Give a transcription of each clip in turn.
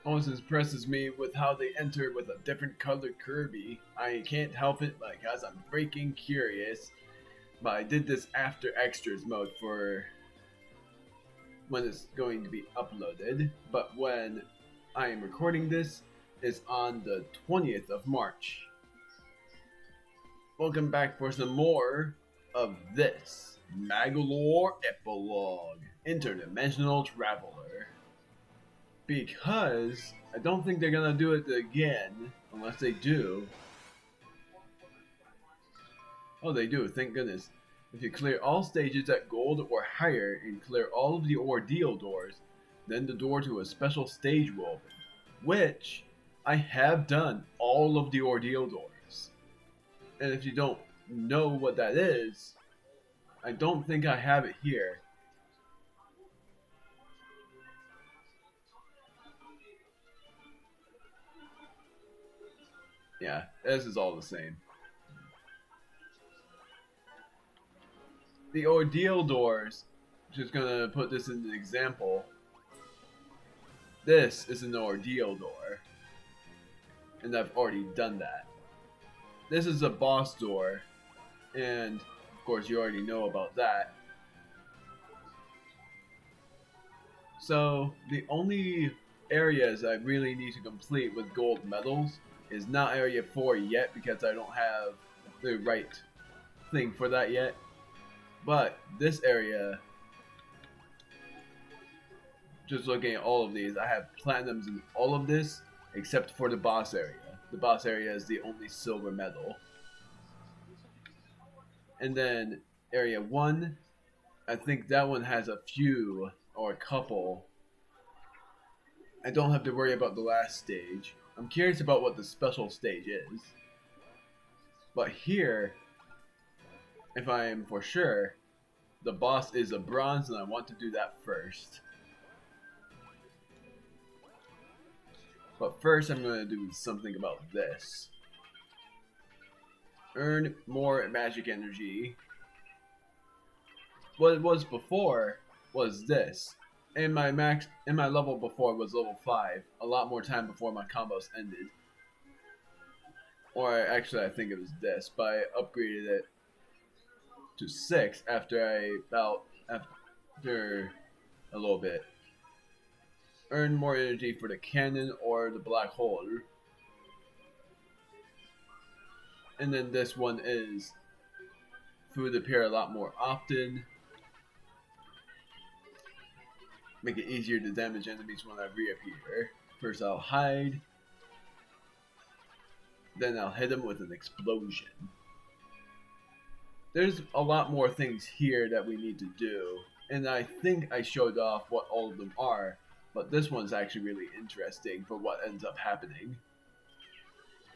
always impresses me with how they enter with a different colored Kirby. I can't help it because I'm freaking curious. But I did this after extras mode for when it's going to be uploaded. But when I am recording this, it's on the 20th of March. Welcome back for some more of this Magolor Epilogue, Interdimensional Traveler. Because I don't think they're gonna do it again, unless they do. Oh, they do, thank goodness. If you clear all stages at gold or higher and clear all of the ordeal doors, then the door to a special stage will open. Which, I have done all of the ordeal doors. And if you don't know what that is, I don't think I have it here. Yeah, this is all the same. The ordeal doors, just gonna put this in an example. This is an ordeal door. And I've already done that. This is a boss door. And, of course, you already know about that. So, the only areas I really need to complete with gold medals is not area 4 yet because I don't have the right thing for that yet. But this area, just looking at all of these, I have platinums in all of this except for the boss area. The boss area is the only silver medal. And then area 1, I think that one has a few or a couple. I don't have to worry about the last stage. I'm curious about what the special stage is. But here, if I am for sure, the boss is a bronze and I want to do that first. But first I'm going to do something about this. Earn more magic energy. What it was before was this. And my level before was level 5. A lot more time before my combos ended. Or actually I think it was this, but I upgraded it to 6 after after a little bit. Earn more energy for the cannon or the black hole. And then this one is food appear a lot more often. Make it easier to damage enemies when I reappear. First I'll hide. Then I'll hit them with an explosion. There's a lot more things here that we need to do. And I think I showed off what all of them are. But this one's actually really interesting for what ends up happening.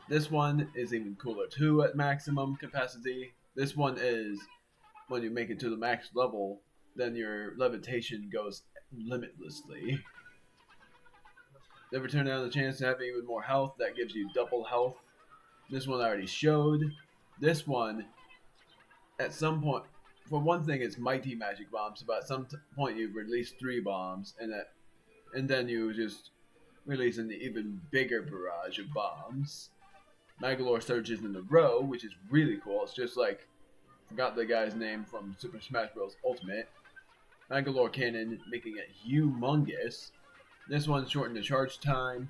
This one is even cooler too at maximum capacity. This one is when you make it to the max level, then your levitation goes limitlessly. Never turn down the chance to have even more health. That gives you double health. This one I already showed. This one, at some point, for one thing, it's mighty magic bombs. But at some point, you release 3 bombs, and then you just release an even bigger barrage of bombs. Magolor surges in a row, which is really cool. It's just like, forgot the guy's name from Super Smash Bros. Ultimate. Magolor cannon, making it humongous. This one shortened the charge time,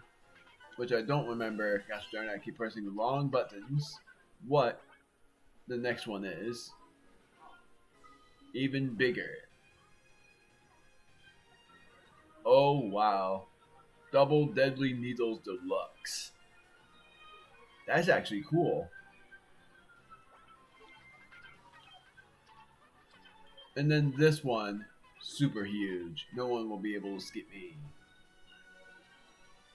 which I don't remember. Gosh darn it, I keep pressing the wrong buttons. What the next one is. Even bigger. Oh wow. Double Deadly Needles Deluxe. That's actually cool. And then this one, super huge. No one will be able to skip me.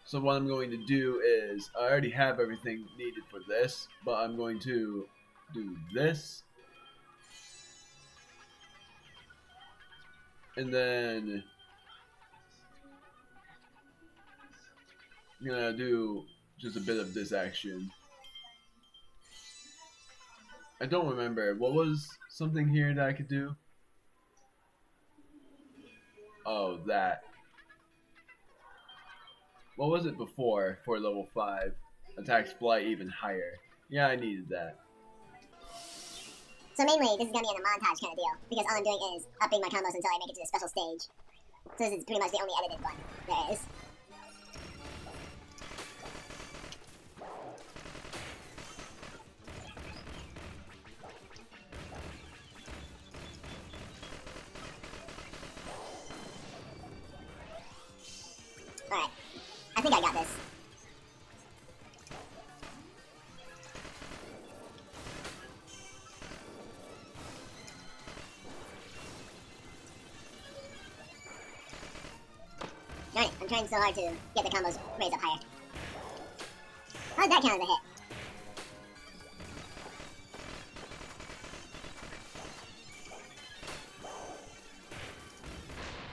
So what I'm going to do is, I already have everything needed for this, but I'm going to do this. And then I'm gonna do just a bit of this action. I don't remember. What was something here that I could do? Oh, that. What was it before for level 5? Attacks fly even higher. Yeah, I needed that. So mainly, this is going to be in a montage kind of deal, because all I'm doing is upping my combos until I make it to the special stage. So this is pretty much the only edited one there is. Alright, I think I got this. Darn it, I'm trying so hard to get the combos raised up higher. How did that count as a hit?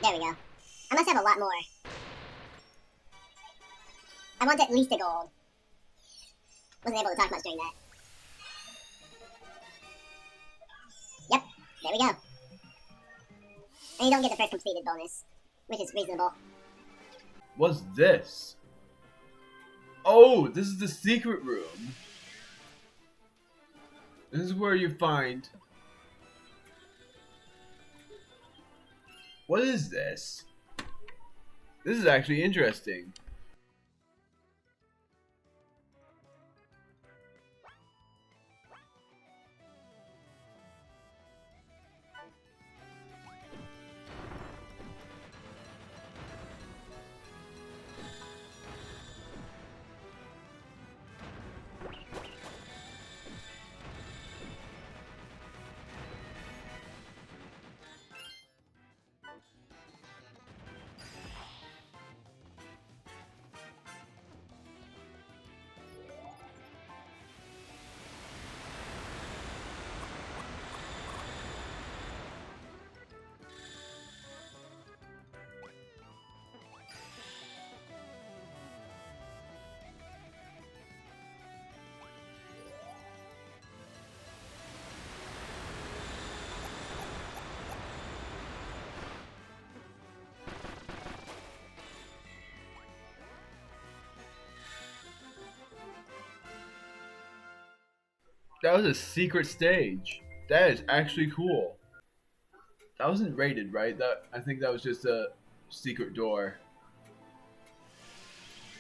There we go. I must have a lot more. I want at least a gold. Wasn't able to talk much during that. Yep, there we go. And you don't get the first completed bonus, which is reasonable. What's this? Oh, this is the secret room. This is where you find... What is this? This is actually interesting. That was a secret stage. That is actually cool. That wasn't rated, right? I think that was just a secret door.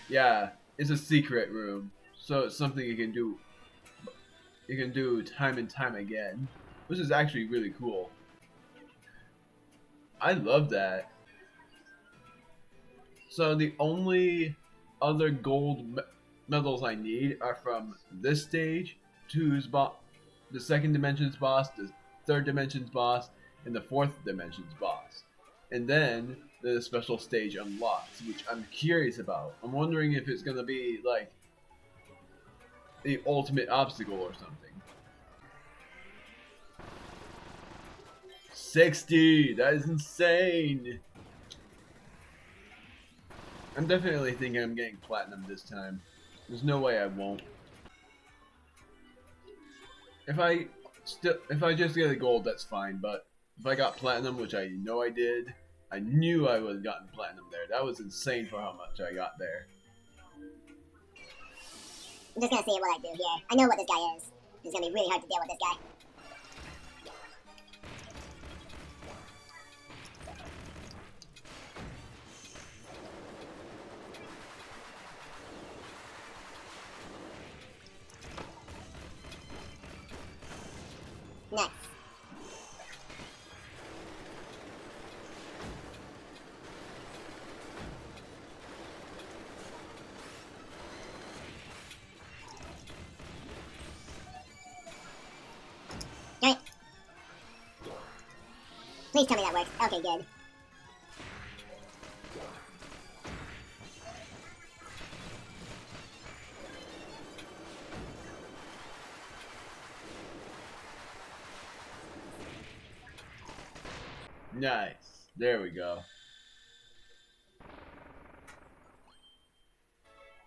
Yeah, it's a secret room. So it's something you can do. You can do time and time again. Which is actually really cool. I love that. So the only other gold medals I need are from this stage, the second dimension's boss, the third dimension's boss, and the fourth dimension's boss. And then the special stage unlocks, which I'm curious about. I'm wondering if it's gonna be like the ultimate obstacle or something. 60! That is insane! I'm definitely thinking I'm getting platinum this time. There's no way I won't. If I just get a gold, that's fine. But if I got platinum, which I know I did, I knew I would have gotten platinum there. That was insane for how much I got there. I'm just gonna see what I do here. I know what this guy is. It's gonna be really hard to deal with this guy. Next. Right. Please tell me that works. Okay, good. Nice. There we go.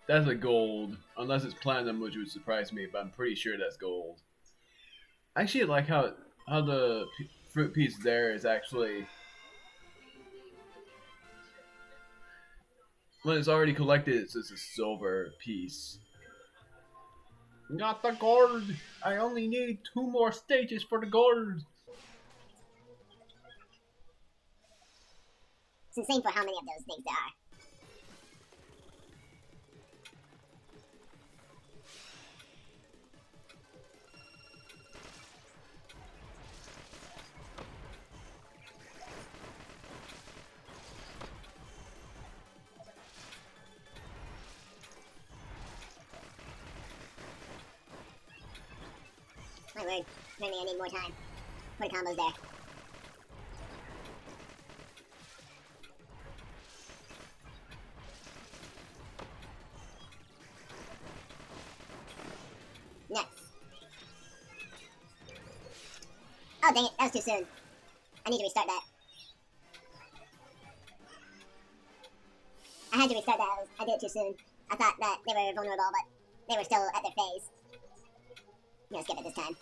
That's a gold. Unless it's platinum, which would surprise me, but I'm pretty sure that's gold. I actually like how the fruit piece there is actually... When it's already collected, it's just a silver piece. Not the gold! I only need 2 more stages for the gold! It's insane for how many of those things there are. My word. Apparently I need more time for the combos there. Next. Oh dang it, that was too soon. I need to restart that. I had to restart that, I did it too soon. I thought that they were vulnerable, but they were still at their phase. I'm gonna skip it this time.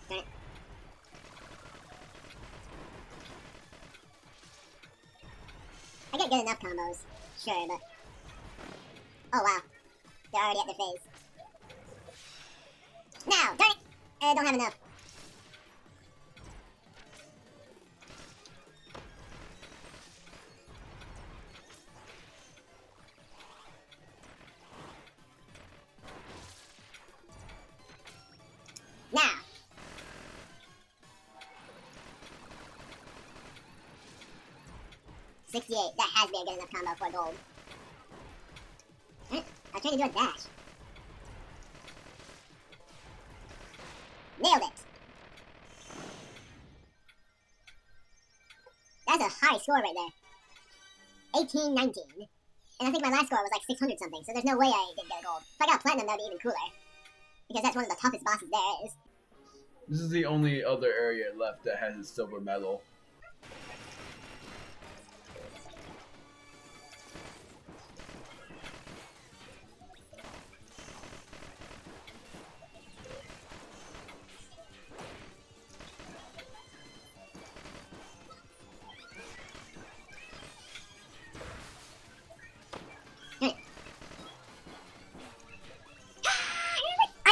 Darn it. I get good enough combos, sure, but... Oh wow, they're already at their phase. Now, darn it! I don't have enough. Now! $68, that has to be a good enough combo for gold. I was trying to do a dash. Nailed it! That's a high score right there. 1819. And I think my last score was like 600 something, so there's no way I didn't get a gold. If I got platinum, that would be even cooler. Because that's one of the toughest bosses there is. This is the only other area left that has a silver medal.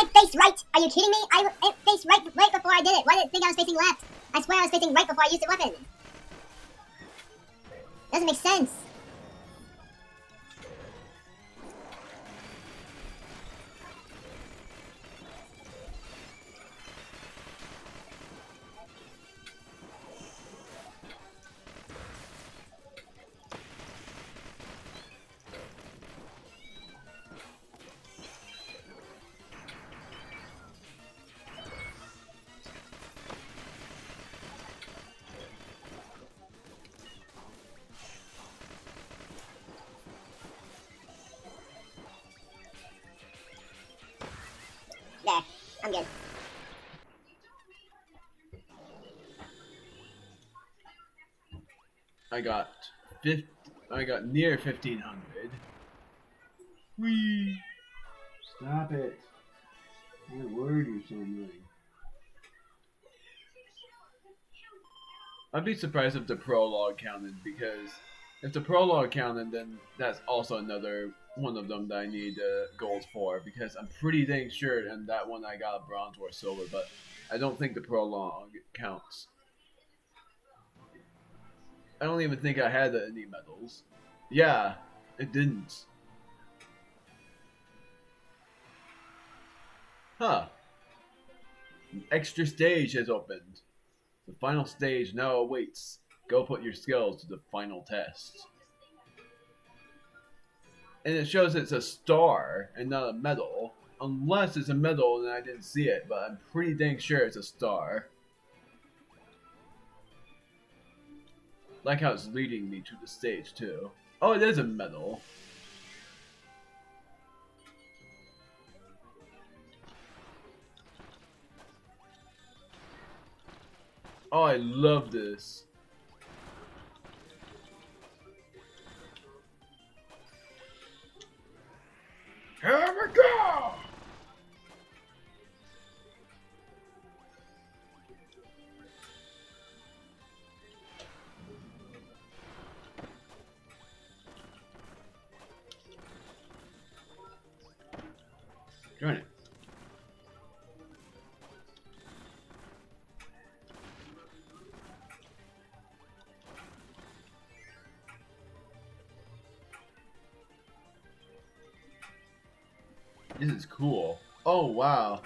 I faced right! Are you kidding me? I faced right before I did it. Why did I think I was facing left? I swear I was facing right before I used the weapon. Doesn't make sense. There, I'm good. I got near 1500. Whee! Stop it. What word you're so annoying. I'd be surprised if the prologue counted, because if the prologue counted, then that's also another one of them that I need gold for, because I'm pretty dang sure in that one I got a bronze or silver, but I don't think the prologue counts. I don't even think I had any medals. Yeah, it didn't. Huh. An extra stage has opened. The final stage now awaits. Go put your skills to the final test. And it shows it's a star and not a medal. Unless it's a medal and I didn't see it, but I'm pretty dang sure it's a star. Like how it's leading me to the stage too. Oh, it is a medal. Oh, I love this. Join it. This is cool. Oh, wow.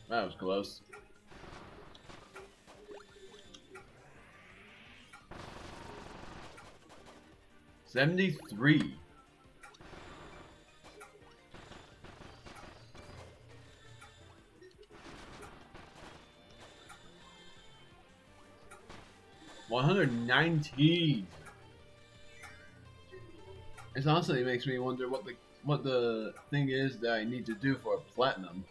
That was close. $73. $119. It honestly makes me wonder what the thing is that I need to do for platinum.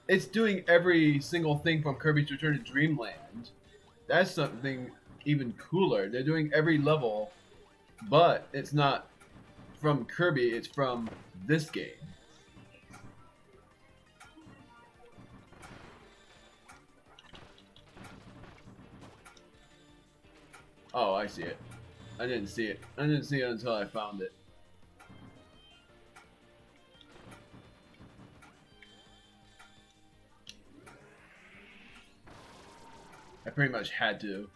It's doing every single thing from Kirby's Return to Dreamland. That's something even cooler. They're doing every level, but it's not from Kirby, it's from this game. Oh, I see it. I didn't see it. I didn't see it until I found it. I pretty much had to.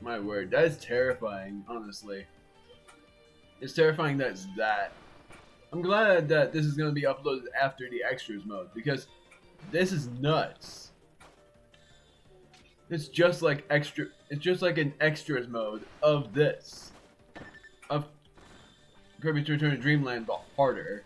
My word, that is terrifying, honestly. It's terrifying that it's that. I'm glad that this is going to be uploaded after the extras mode, because this is nuts. It's just like an extras mode of this. Of Kirby's Return to Dreamland, but harder.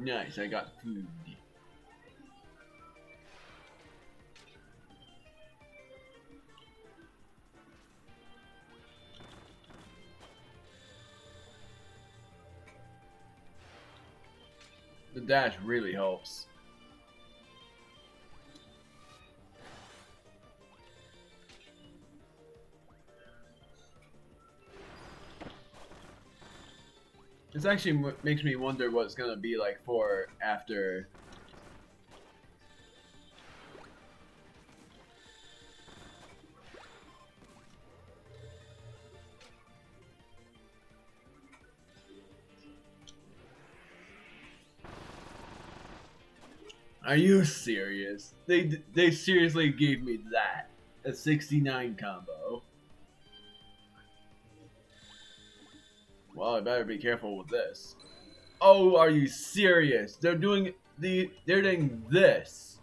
Nice, I got food. The dash really helps. This actually makes me wonder what it's gonna be like for after. Are you serious? They seriously gave me that. A 69 combo. Well, I better be careful with this. Oh, are you serious? They're doing this.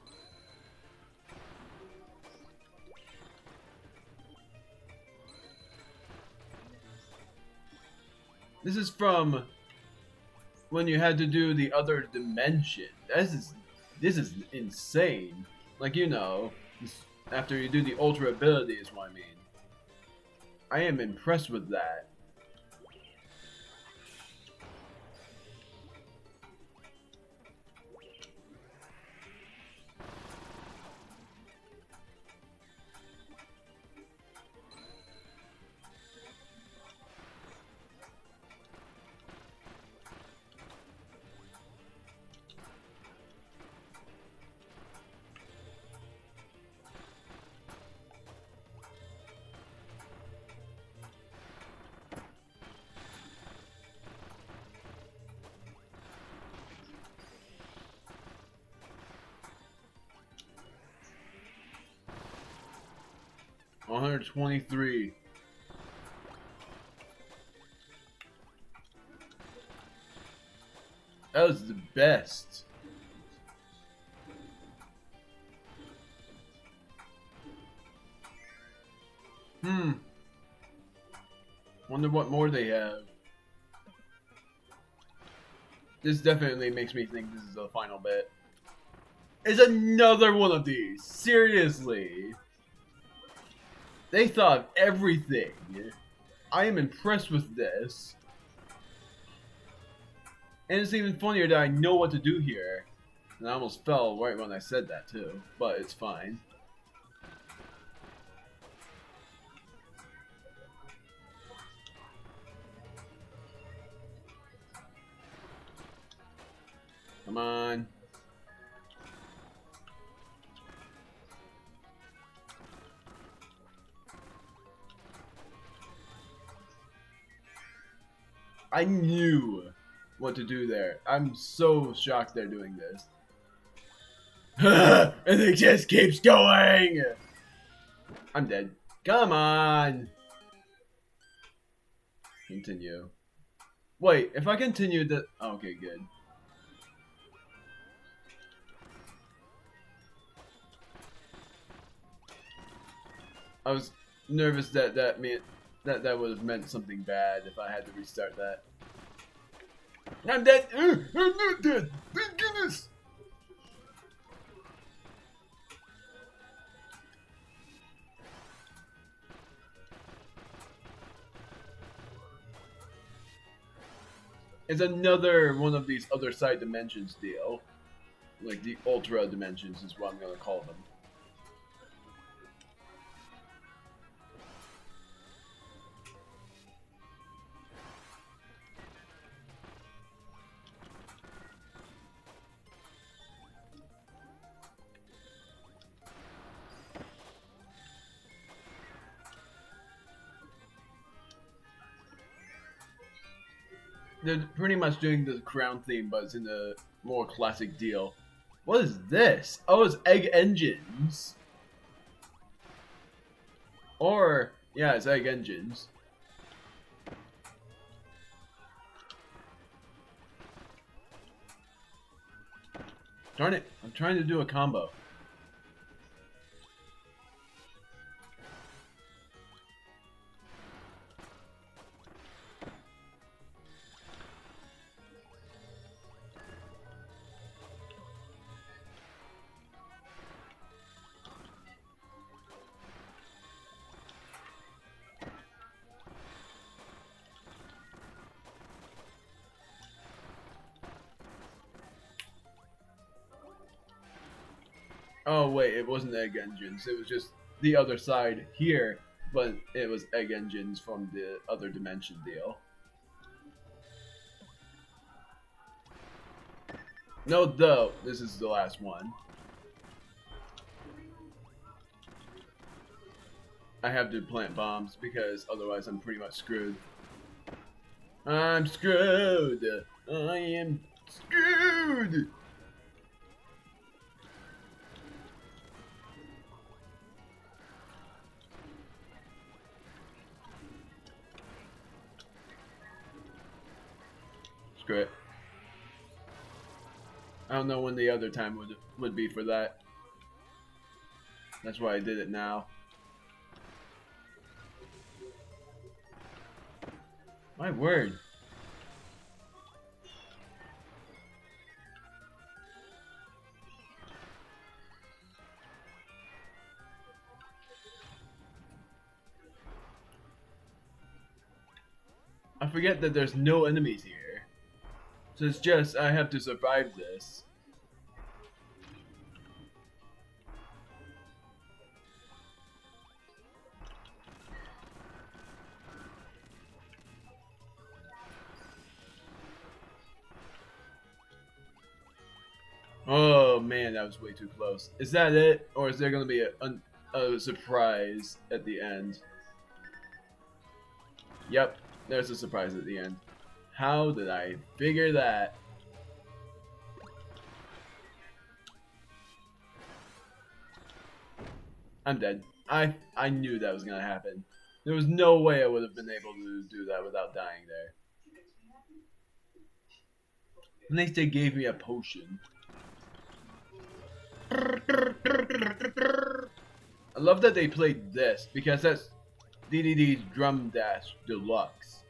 This is from when you had to do the other dimension. This is insane. Like, you know, after you do the ultra ability is what I mean. I am impressed with that. $123. That was the best. Wonder what more they have. This definitely makes me think this is the final bit. It's another one of these. Seriously. They thought of everything. I am impressed with this. And it's even funnier that I know what to do here. And I almost fell right when I said that too. But it's fine. Come on. I knew what to do there. I'm so shocked they're doing this. And it just keeps going! I'm dead. Come on! Continue. Wait, if I continue the... Okay, good. I was nervous that that would have meant something bad if I had to restart that. I'm dead! I'm not dead! Thank goodness! It's another one of these other side dimensions deal. Like the ultra dimensions is what I'm gonna call them. They're pretty much doing the crown theme, but it's in a more classic deal. What is this? Oh, it's egg engines. Or, yeah, it's egg engines. Darn it, I'm trying to do a combo. Oh wait, it wasn't egg engines. It was just the other side here, but it was egg engines from the other dimension deal. No, though, this is the last one. I have to plant bombs because otherwise I'm pretty much screwed. I'm screwed! I am screwed! Screw it. I don't know when the other time would be for that. That's why I did it now. My word. I forget that there's no enemies here. So it's just, I have to survive this. Oh man, that was way too close. Is that it? Or is there going to be a surprise at the end? Yep, there's a surprise at the end. How did I figure that? I'm dead. I knew that was going to happen. There was no way I would have been able to do that without dying there. At least they gave me a potion. I love that they played this because that's DDD's Drum Dash Deluxe.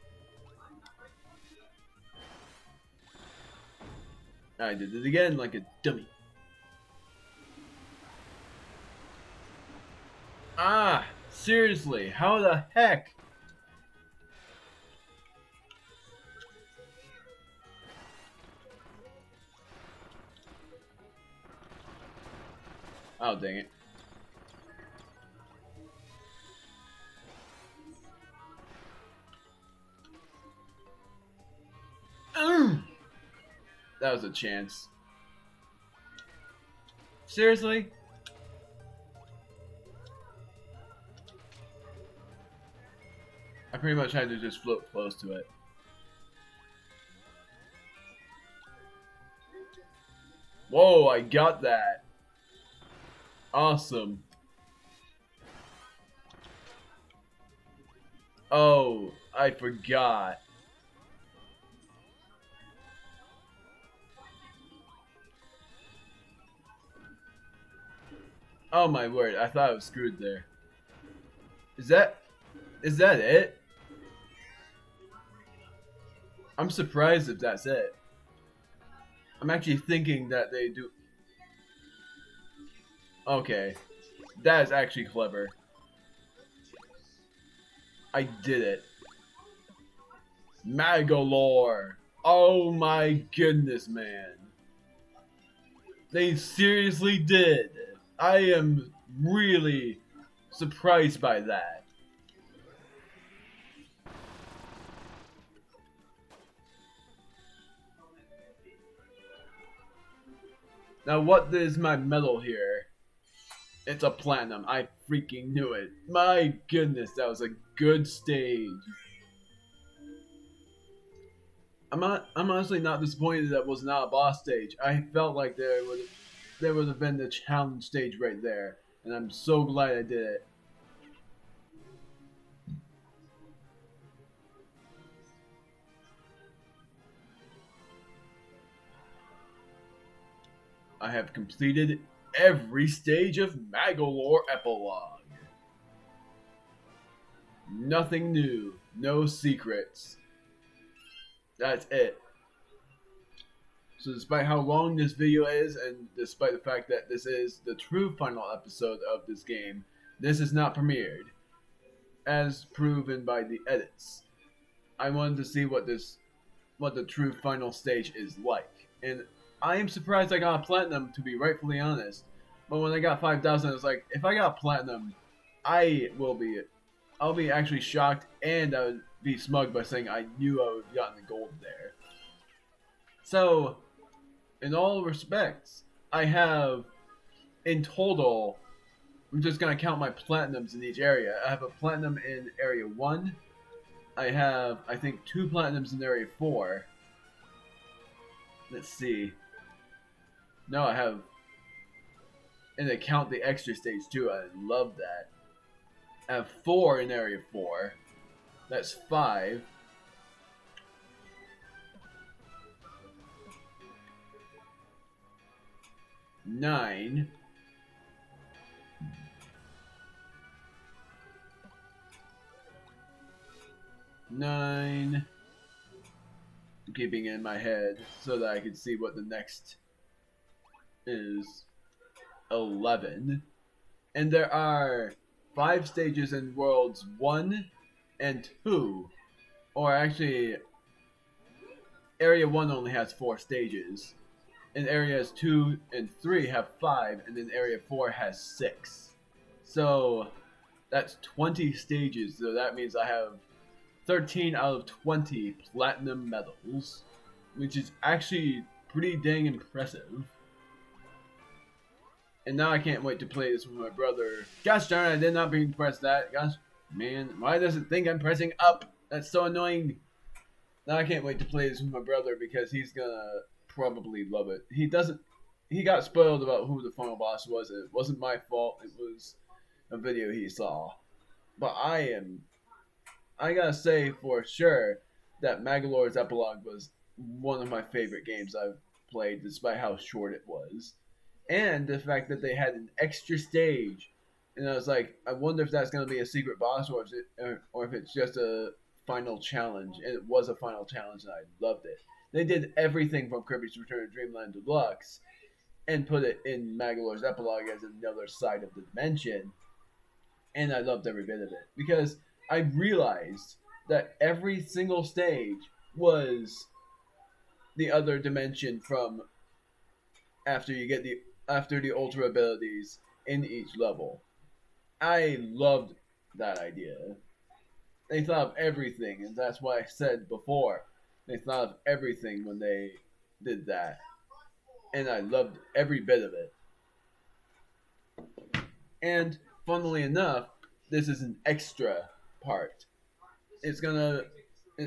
I did it again like a dummy. Ah, seriously, how the heck? Oh, dang it. That was a chance. Seriously? I pretty much had to just float close to it. Whoa, I got that. Awesome. Oh, I forgot. Oh my word, I thought I was screwed there. Is that it? I'm surprised if that's it. I'm actually thinking that they do. Okay, that is actually clever. I did it. Magolor. Oh my goodness, man. They seriously did. I am really surprised by that. Now what is my medal here? It's a platinum. I freaking knew it. My goodness, that was a good stage. I'm honestly not disappointed that was not a boss stage. I felt like there would have been the challenge stage right there, and I'm so glad I did it. I have completed every stage of Magolor Epilogue. Nothing new, no secrets. That's it. So despite how long this video is, and despite the fact that this is the true final episode of this game, this is not premiered, as proven by the edits. I wanted to see what the true final stage is like, and I am surprised I got a platinum, to be rightfully honest. But when I got 5,000, I was like, if I got platinum, I'll be actually shocked, and I would be smug by saying I knew I would have gotten the gold there. So, in all respects, I have, in total, I'm just going to count my platinums in each area. I have a platinum in Area 1. I have, I think, 2 platinums in Area 4. Let's see. No, I have, and I count the extra stage too. I love that. I have 4 in Area 4. That's 5. Nine. 9. I'm keeping it in my head so that I can see what the next is. 11. And there are 5 stages in Worlds 1 and 2. Or actually, Area 1 only has 4 stages. And Areas 2 and 3 have 5, and then Area 4 has 6. So, that's 20 stages, so that means I have 13 out of 20 platinum medals, which is actually pretty dang impressive. And now I can't wait to play this with my brother. Gosh darn, I did not mean to press that. Gosh, man, why does it think I'm pressing up? That's so annoying. Now I can't wait to play this with my brother because he's gonna probably love it. He got spoiled about who the final boss was. It wasn't my fault. It was a video he saw. But I gotta say for sure that Magolor's Epilogue was one of my favorite games I've played, despite how short it was. And the fact that they had an extra stage And I was like, I wonder if that's going to be a secret boss or if it's just a final challenge. And it was a final challenge, and I loved it. They did everything from Kirby's Return to Dreamland Deluxe and put it in Magolor's Epilogue as another side of the dimension. And I loved every bit of it because I realized that every single stage was the other dimension from after you get the ultra abilities in each level. I loved that idea. They thought of everything, and that's why I said before. They thought of everything when they did that. And I loved every bit of it. And funnily enough, this is an extra part. It's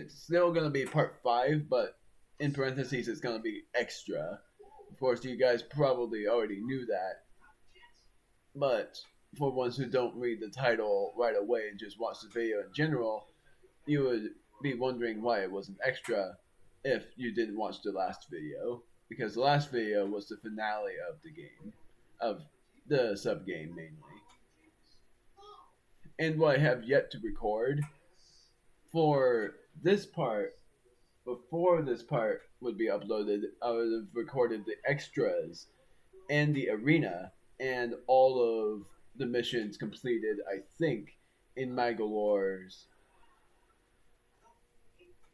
still gonna be part 5, but in parentheses it's gonna be extra. Of course, you guys probably already knew that. But for ones who don't read the title right away and just watch the video in general, you would be wondering why it was an extra if you didn't watch the last video. Because the last video was the finale of the game, of the sub-game mainly. And what I have yet to record for this part, before this part would be uploaded, I would have recorded the extras and the arena and all of the missions completed, I think, in Magolor's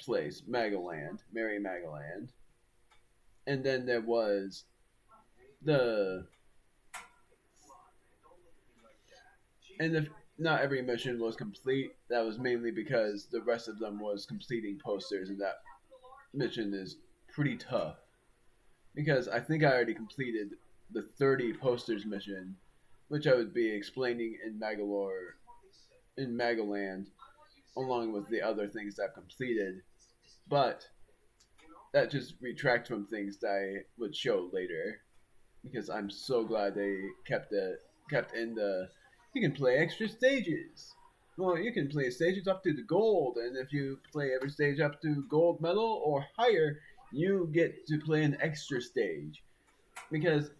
place, Magoland, Merry Magoland. And then there was and if not every mission was complete, that was mainly because the rest of them was completing posters, and that mission is pretty tough. Because I think I already completed the 30 posters mission, which I would be explaining in Magoland, along with the other things that I've completed. But that just retracts from things that I would show later, because I'm so glad they kept in the you can play extra stages. Well, you can play stages up to the gold, and if you play every stage up to gold medal or higher, you get to play an extra stage. Because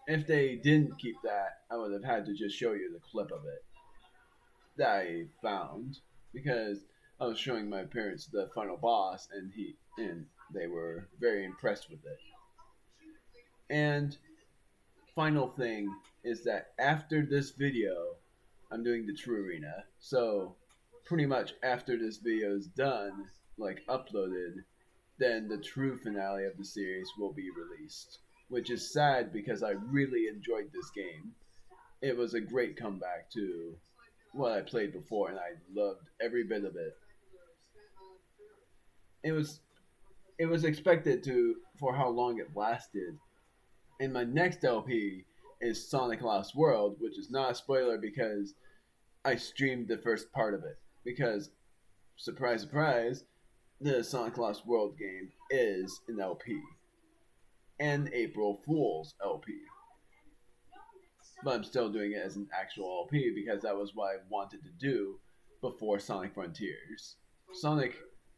if they didn't keep that, I would have had to just show you the clip of it that I found, because I was showing my parents the final boss, and they were very impressed with it. And final thing is that after this video, I'm doing the True Arena. So pretty much after this video is done, like uploaded, then the true finale of the series will be released. Which is sad because I really enjoyed this game. It was a great comeback to what I played before, and I loved every bit of it. It was expected to for how long it lasted. And my next LP is Sonic Lost World, which is not a spoiler because I streamed the first part of it. Because, surprise, surprise, the Sonic Lost World game is an LP. An April Fool's LP. But I'm still doing it as an actual LP because that was what I wanted to do before Sonic Frontiers. Sonic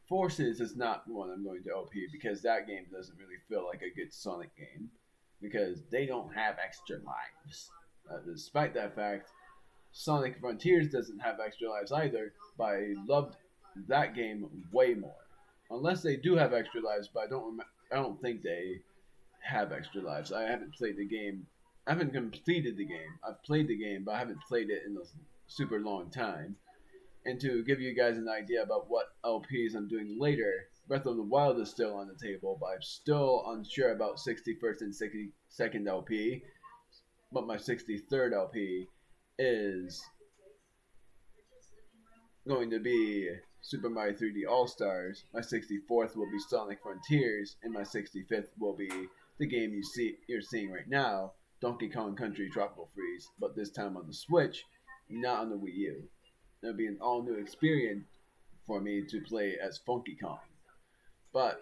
Forces is not one I'm going to LP because that game doesn't really feel like a good Sonic game. Because they don't have extra lives. Despite that fact, Sonic Frontiers doesn't have extra lives either, but I loved that game way more. Unless they do have extra lives, but I don't think they have extra lives. I haven't played the game. I haven't completed the game. I've played the game, but I haven't played it in a super long time. And to give you guys an idea about what LPs I'm doing later, Breath of the Wild is still on the table, but I'm still unsure about 61st and 62nd LP. But my 63rd LP is going to be Super Mario 3D All-Stars. My 64th will be Sonic Frontiers, and my 65th will be the game you're seeing right now, Donkey Kong Country Tropical Freeze, but this time on the Switch, not on the Wii U. It'll be an all-new experience for me to play as Funky Kong. But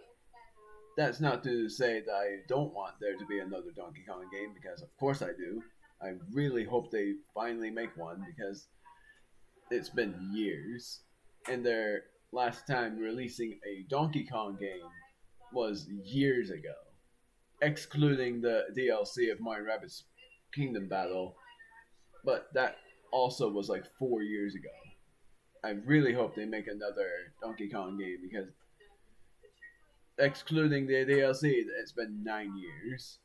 that's not to say that I don't want there to be another Donkey Kong game, because of course I do. I really hope they finally make one, because it's been years. And their last time releasing a Donkey Kong game was years ago. Excluding the DLC of Mario Rabbids Kingdom Battle, but that also was like 4 years ago. I really hope they make another Donkey Kong game because, excluding the DLC, it's been 9 years.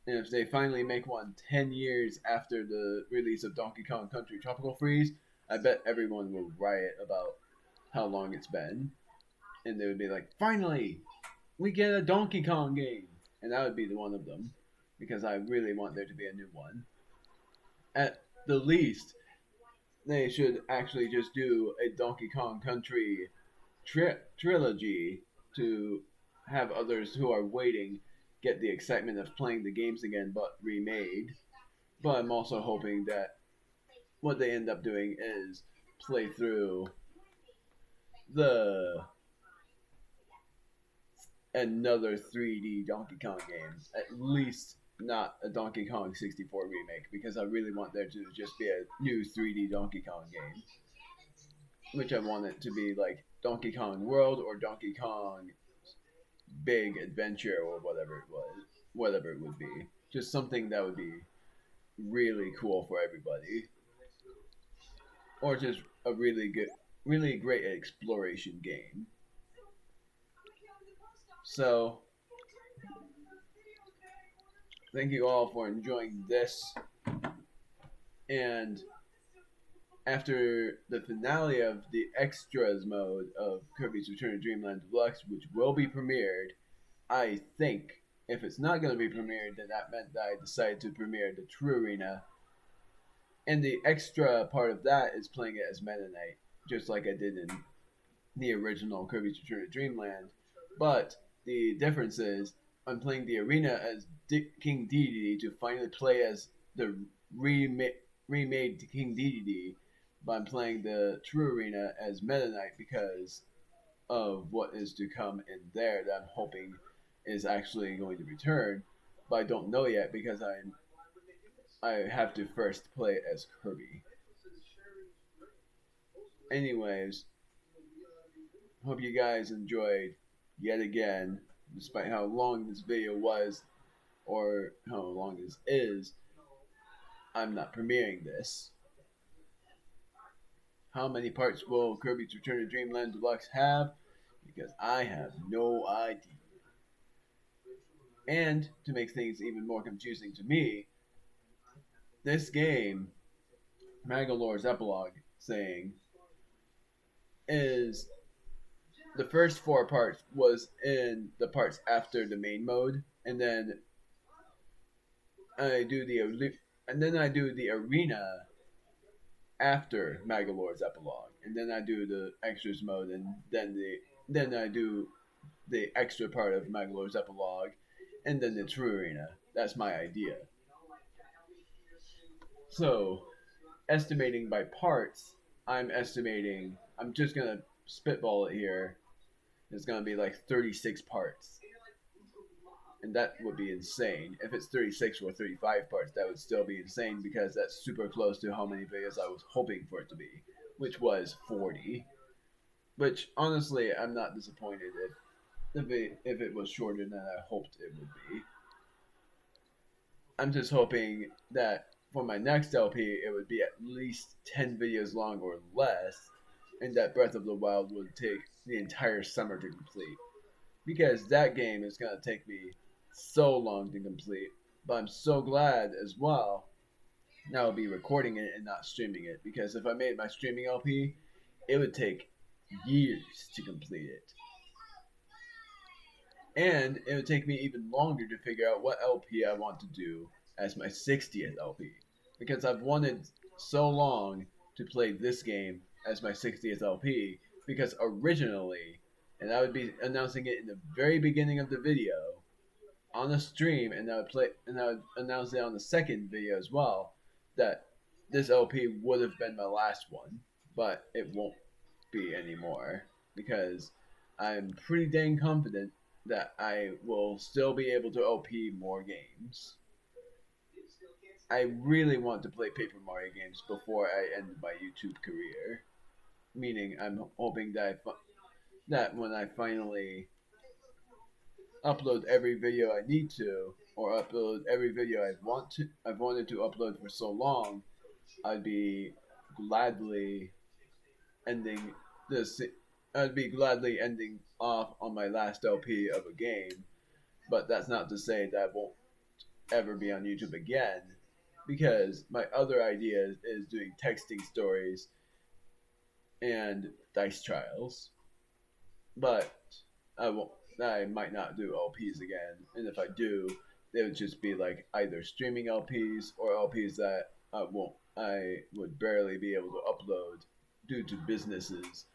And if they finally make one 10 years after the release of Donkey Kong Country Tropical Freeze, I bet everyone will riot about how long it's been. And they would be like, finally, we get a Donkey Kong game. And that would be the one of them. Because I really want there to be a new one. At the least, they should actually just do a Donkey Kong Country trilogy to have others who are waiting get the excitement of playing the games again but remade. But I'm also hoping that what they end up doing is play through the another 3D Donkey Kong game. At least not a Donkey Kong 64 remake, because I really want there to just be a new 3D Donkey Kong game. Which I want it to be like Donkey Kong World or Donkey Kong Big Adventure or whatever it would be. Just something that would be really cool for everybody. Or just a really great exploration game. So, thank you all for enjoying this. And after the finale of the extras mode of Kirby's Return to Dreamland Deluxe, which will be premiered, I think if it's not going to be premiered, then that meant that I decided to premiere the True Arena. And the extra part of that is playing it as Meta Knight, just like I did in the original Kirby's Return to Dreamland. But the difference is I'm playing the arena as King Dedede to finally play as the remade King Dedede, but I'm playing the True Arena as Meta Knight because of what is to come in there that I'm hoping is actually going to return, but I don't know yet because I have to first play as Kirby. Anyways, hope you guys enjoyed yet again, despite how long this video was or how long this is. I'm not premiering this. How many parts will Kirby's Return to Dreamland Deluxe have? Because I have no idea. And to make things even more confusing to me, this game, Magolor's Epilogue saying, is the first 4 parts was in the parts after the main mode, and then I do the arena after Magolor's Epilogue, and then I do the extras mode, and then I do the extra part of Magolor's Epilogue, and then the True Arena. That's my idea. So, estimating by parts, I'm just gonna spitball it here. It's gonna be like 36 parts. And that would be insane. If it's 36 or 35 parts, that would still be insane because that's super close to how many videos I was hoping for it to be, which was 40. Which, honestly, I'm not disappointed if it was shorter than I hoped it would be. I'm just hoping that for my next LP, it would be at least 10 videos long or less, and that Breath of the Wild would take the entire summer to complete. Because that game is going to take me so long to complete, but I'm so glad as well now I'll be recording it and not streaming it, because if I made my streaming LP, it would take years to complete it. And it would take me even longer to figure out what LP I want to do as my 60th LP. Because I've wanted so long to play this game as my 60th LP, because originally, and I would be announcing it in the very beginning of the video, on a stream, and I would announce it on the second video as well, that this LP would have been my last one, but it won't be anymore, because I'm pretty dang confident that I will still be able to LP more games. I really want to play Paper Mario games before I end my YouTube career. Meaning, I'm hoping that when I finally upload every video I need to, or upload every video I've wanted to upload for so long, I'd be gladly ending this. I'd be gladly ending off on my last LP of a game, but that's not to say that I won't ever be on YouTube again, because my other idea is doing texting stories and dice trials, but I won't. I might not do LPs again, and if I do, they would just be like either streaming LPs or LPs that I would barely be able to upload due to businesses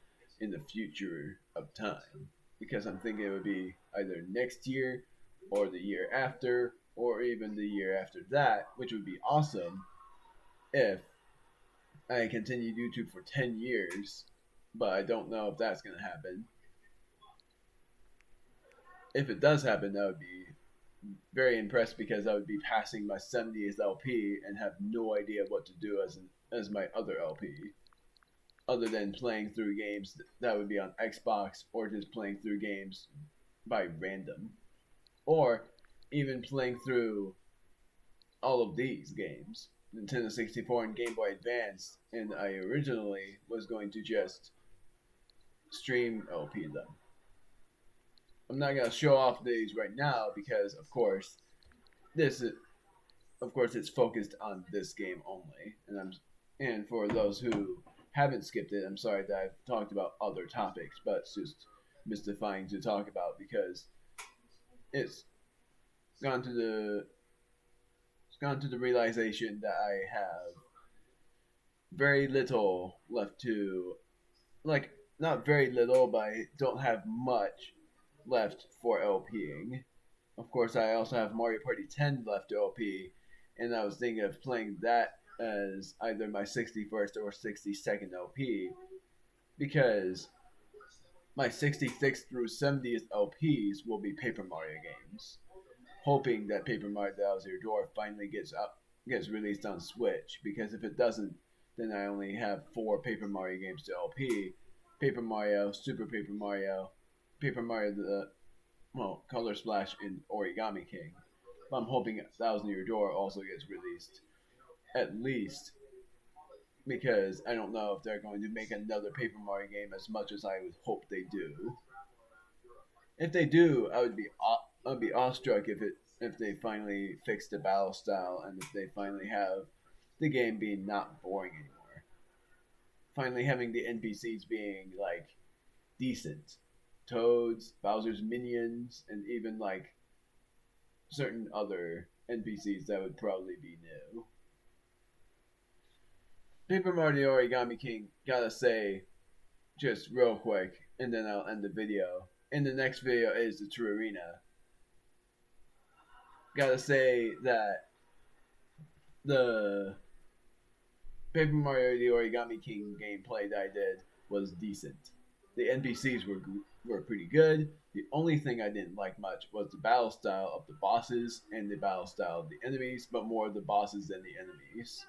in the future of time. Because I'm thinking it would be either next year or the year after or even the year after that, which would be awesome if I continued YouTube for 10 years, but I don't know if that's going to happen. If it does happen, that would be very impressed, because I would be passing my 70th LP and have no idea what to do as my other LP, other than playing through games that would be on Xbox, or just playing through games by random, or even playing through all of these games, Nintendo 64 and Game Boy Advance, and I originally was going to just stream LP them. I'm not gonna show off these right now because, of course, it's focused on this game only, and for those who haven't skipped it, I'm sorry that I've talked about other topics, but it's just mystifying to talk about because it's gone to the realization that I have very little left to, like, not very little, but I don't have much left for LPing. Of course, I also have Mario Party 10 left to LP, and I was thinking of playing that as either my 61st or 62nd LP, because my 66th through 70th LPs will be Paper Mario games, hoping that Paper Mario Bowser Door finally gets released on Switch, because if it doesn't, then I only have 4 Paper Mario games to LP: Paper Mario, Super Paper Mario, Paper Mario Color Splash, and Origami King. But I'm hoping Thousand Year Door also gets released, at least, because I don't know if they're going to make another Paper Mario game as much as I would hope they do. If they do, I'd be awestruck if they finally fix the battle style, and if they finally have the game being not boring anymore. Finally having the NPCs being like decent. Toads, Bowser's minions, and even like certain other NPCs that would probably be new. Paper Mario Origami King, gotta say, just real quick, and then I'll end the video. And the next video is the True Arena. Gotta say that the Paper Mario the Origami King gameplay that I did was decent. The NPCs were pretty good. The only thing I didn't like much was the battle style of the bosses and the battle style of the enemies, but more of the bosses than the enemies.